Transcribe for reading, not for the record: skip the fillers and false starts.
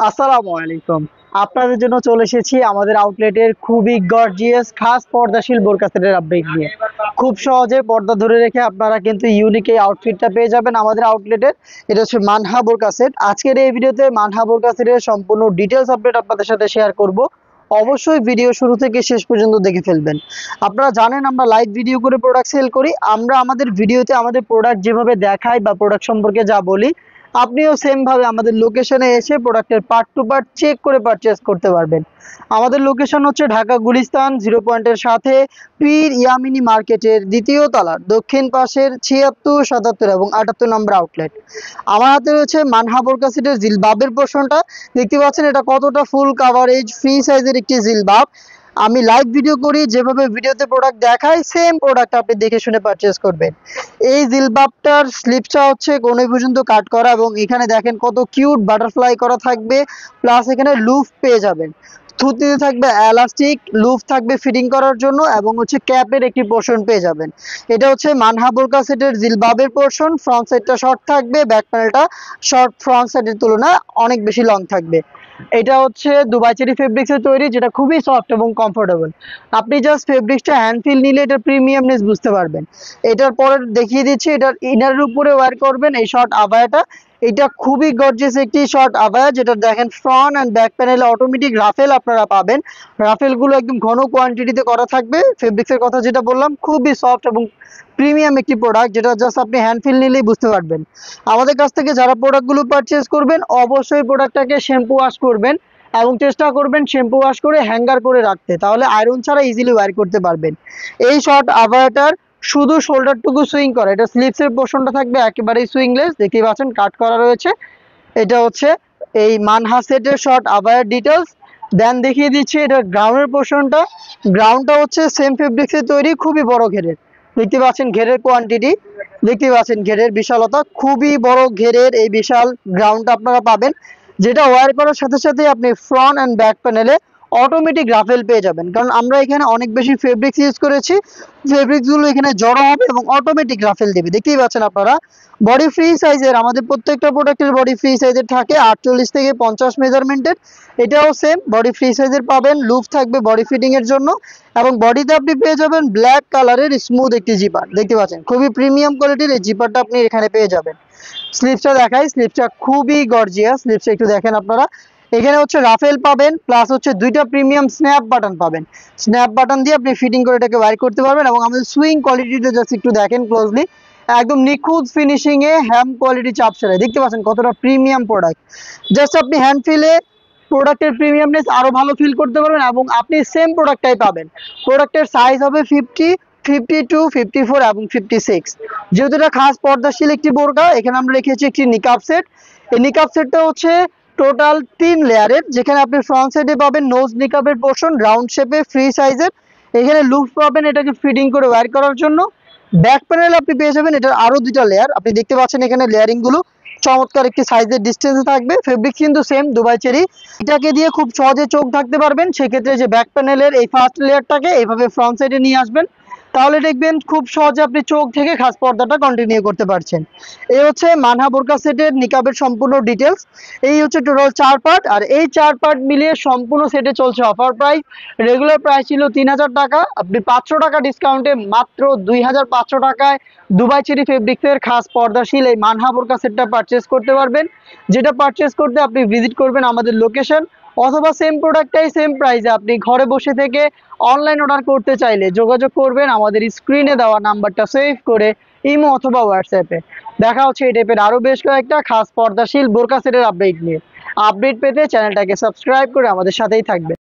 আসসালামু আলাইকুম। আপনাদের জন্য চলে এসেছি আমাদের আউটলেটের খুবই গর্জিয়াস খাস পর্দাশীল বোরকা সেটের আপডেট নিয়ে। খুব সহজে পর্দা ধরে রেখে আপনারা কিন্তু ইউনিক এই আউটফিটটা পেয়ে যাবেন আমাদের আউটলেটের। এটা হচ্ছে মানহা বোরকা সেট। আজকের এই ভিডিওতে মানহা বোরকা সেটের সম্পূর্ণ ডিটেলস আপডেট আপনাদের সাথে শেয়ার করব। অবশ্যই ভিডিও শুরু থেকে শেষ পর্যন্ত দেখে ফেলবেন। আপনারা জানেন আমরা লাইভ ভিডিও করে প্রোডাক্ট সেল করি। আমরা আমাদের ভিডিওতে আমাদের প্রোডাক্ট যেভাবে দেখাই বা প্রোডাক্ট সম্পর্কে যা বলি, আপনিও সেম ভাবে আমাদের লোকেশনে এসে প্রোডাক্টের পার্ট টু পার্ট চেক করে পারচেস করতে পারবেন। আমাদের লোকেশন হচ্ছে ঢাকা গুলিস্তান 0 পয়েন্টের সাথে পীর ইয়ামিনী মার্কেটের দ্বিতীয় তলার দক্ষিণ পাশের 76, 77 এবং 78 নম্বর আউটলেট। আমার হাতে রয়েছে মানহা বোরকা সেটের জিলবাবের পোর্শনটা। দেখতে পাচ্ছেন এটা কতটা ফুল কাভারেজ ফ্রি সাইজের একটি জিলবাব। আমি লাইভ ভিডিও করি, যেভাবে ভিডিওতে প্রোডাক্ট দেখাই সেম প্রোডাক্ট আপনি দেখে শুনে পারচেস করবেন। এই জিলবাবটার স্লিপসটা হচ্ছে কোণে পর্যন্ত কাট করা এবং এখানে দেখেন কত কিউট বাটারফ্লাই করা থাকবে, প্লাস এখানে লুফ পেয়ে যাবেন। থুতনিতে থাকবে এলাস্টিক, লুফ থাকবে ফিটিং করার জন্য এবং হচ্ছে ক্যাপের একটি পোর্শন পেয়ে যাবেন। এটা হচ্ছে মানহা বোরকা সেটের জিলবাবের পোর্শন। ফ্রন্ট সাইডটা শর্ট থাকবে, ব্যাক প্যানেলটা শর্ট, ফ্রন্ট সাইডের তুলনায় অনেক বেশি লং থাকবে। এটা হচ্ছে দুবাই চেরি ফেব্রিক্সের তৈরি, যেটা খুবই সফট এবং কমফোর্টেবল। আপনি জাস্ট ফেব্রিক্সটা হ্যান্ড ফিল নিলে এটার প্রিমিয়ামনেস বুঝতে পারবেন। এটার পরে দেখিয়ে দিচ্ছি, এটার ইনারের উপরে ওয়্যার করবেন এই শর্ট আবায়াটা। এটা খুবই গর্জিয়াস একটি শর্ট আবায়া, যেটা দেখেন ফ্রন্ট অ্যান্ড ব্যাক প্যানেলে অটোমেটিক রাফেল আপনারা পাবেন। রাফেলগুলো একদম ঘন কোয়ান্টিটিতে করা থাকবে। ফেব্রিক্সের কথা যেটা বললাম, খুবই সফট এবং প্রিমিয়াম একটি প্রোডাক্ট, যেটা জাস্ট আপনি হ্যান্ড ফিল নিলেই বুঝতে পারবেন। আমাদের কাছ থেকে যারা প্রোডাক্টগুলো পারচেস করবেন অবশ্যই প্রোডাক্টটাকে শ্যাম্পু ওয়াশ করবেন এবং চেষ্টা করবেন শ্যাম্পু ওয়াশ করে হ্যাঙ্গার করে রাখতে, তাহলে আয়রন ছাড়া ইজিলি ওয়্যার করতে পারবেন। এই শর্ট আবায়াটার শুধু শোল্ডারটুকু সুইং করা, এটা স্লিভসের পোর্শনটা থাকবে একেবারেই সুইংলেস, দেখতেই পাচ্ছেন কাট করা রয়েছে। এটা হচ্ছে এই মানহা সেটের শর্ট আবায়ার ডিটেলস। দেন দেখিয়ে দিচ্ছি এটা গ্রাউন্ডের পোর্শনটা। গ্রাউন্ডটা হচ্ছে সেম ফেব্রিক্সের তৈরি, খুবই বড় ঘেরের। দেখতে পাচ্ছেন ঘেরের কোয়ান্টিটি, দেখতে পাচ্ছেন ঘেরের বিশালতা, খুবই বড় ঘেরের এই বিশাল গ্রাউন্ডটা আপনারা পাবেন, যেটা ওয়্যার করার সাথে সাথে আপনি ফ্রন্ট অ্যান্ড ব্যাক প্যানেলে অটোমেটিক রাফেল পেয়ে যাবেন। কারণ আমরা এখানে অনেক বেশি ফেব্রিক্স ইউজ করেছি, ফেব্রিক্সগুলো এখানে জড়ো হবে এবং অটোমেটিক রাফেল দেবে। দেখতেই পাচ্ছেন আপনারা বডি ফ্রি সাইজের, আমাদের প্রত্যেকটা প্রোডাক্টের বডি ফ্রি সাইজের থাকে 48 থেকে 50 মেজারমেন্টের। এটাও সেম বডি ফ্রি সাইজের পাবেন, লুপ থাকবে বডি ফিটিং এর জন্য এবং বডিতে আপনি পেয়ে যাবেন ব্ল্যাক কালারের স্মুথ একটি জিপার। দেখতে পাচ্ছেন খুবই প্রিমিয়াম কোয়ালিটির এই জিপারটা আপনি এখানে পেয়ে যাবেন। স্লিপসটা দেখাই, স্লিপসটা খুবই গর্জিয়াস। স্লিপসটা একটু দেখেন আপনারা, এখানে হচ্ছে রাফেল পাবেন, প্লাস হচ্ছে দুইটা প্রিমিয়াম স্ন্যাপ বাটন পাবেন। স্ন্যাপ বাটন দিয়ে আপনি ফিটিং করে এটাকে ওয়্যার করতে পারবেন। এবং আমাদের সুইং কোয়ালিটিটা জাস্ট একটু দেখেন ক্লোজলি, একদম নিখুঁত ফিনিশিং এ হ্যাম কোয়ালিটি চাপ সেলাই। দেখতে পাচ্ছেন কতটা প্রিমিয়াম প্রোডাক্ট। জাস্ট আপনি হ্যান্ড ফিলে প্রোডাক্টের প্রিমিয়ামনেস আরো ভালো ফিল করতে পারবেন এবং আপনি সেম প্রোডাক্টটাই পাবেন। প্রোডাক্টের সাইজ হবে 50, 52, 54 এবং 56। যেহেতু এটা খাস পর্দাশীল একটি বোরকা, এখানে আমরা রেখেছি একটি নিকাব সেট। এই নিকাব সেটটা হচ্ছে টোটাল 3 লেয়ারের, যেখানে আপনি ফ্রন্ট সাইডে পাবেন নোজ নিকাবের পোর্শন রাউন্ড শেপে ফ্রি সাইজের। এখানে লুপ পাবেন এটাকে ফিটিং করে ওয়্যার করার জন্য। ব্যাক প্যানেল আপনি পেয়ে যাবেন এটার আরো দুইটা লেয়ার, আপনি দেখতে পাচ্ছেন এখানে লেয়ারিং গুলো চমৎকার একটি সাইজের ডিস্টেন্সে থাকবে। ফেব্রিক কিন্তু সেম দুবাই চেরি। এটাকে দিয়ে খুব সহজে চোখ ঢাকতে পারবেন, সেক্ষেত্রে যে ব্যাক প্যানেলের এই ফার্স্ট লেয়ারটাকে এইভাবে ফ্রন্ট সাইডে নিয়ে আসবেন, তাহলে দেখবেন খুব সহজে আপনি চোখ থেকে খাস পর্দাটা কন্টিনিউ করতে পারছেন। এই হচ্ছে মানহা বোরকা সেটের নিকাবের সম্পূর্ণ ডিটেলস। এই হচ্ছে টোটাল 4 পার্ট, আর এই 4 পার্ট মিলিয়ে সম্পূর্ণ সেটে চলছে অফার প্রাইস। রেগুলার প্রাইস ছিল 3000 টাকা, আপনি 500 টাকা ডিসকাউন্টে মাত্র 2500 টাকায় দুবাই চেরি ফেব্রিক্সের খাস পর্দাশীল এই মানহা বোরকা সেটটা পারচেস করতে পারবেন। যেটা পারচেস করতে আপনি ভিজিট করবেন আমাদের লোকেশন, অথবা সেম প্রোডাক্টটাই সেম প্রাইসে আপনি ঘরে বসে থেকে অনলাইন অর্ডার করতে চাইলে যোগাযোগ করবেন আমাদের স্ক্রিনে দেওয়া নাম্বারটা সেভ করে ইমো অথবা হোয়াটসঅ্যাপে। দেখা হচ্ছে এই টাইপের আরো বেশ কয়েকটা খাস পর্দাশীল বোরকা সেটের আপডেট নিয়ে। আপডেট পেতে চ্যানেলটাকে সাবস্ক্রাইব করে আমাদের সাথেই থাকবেন।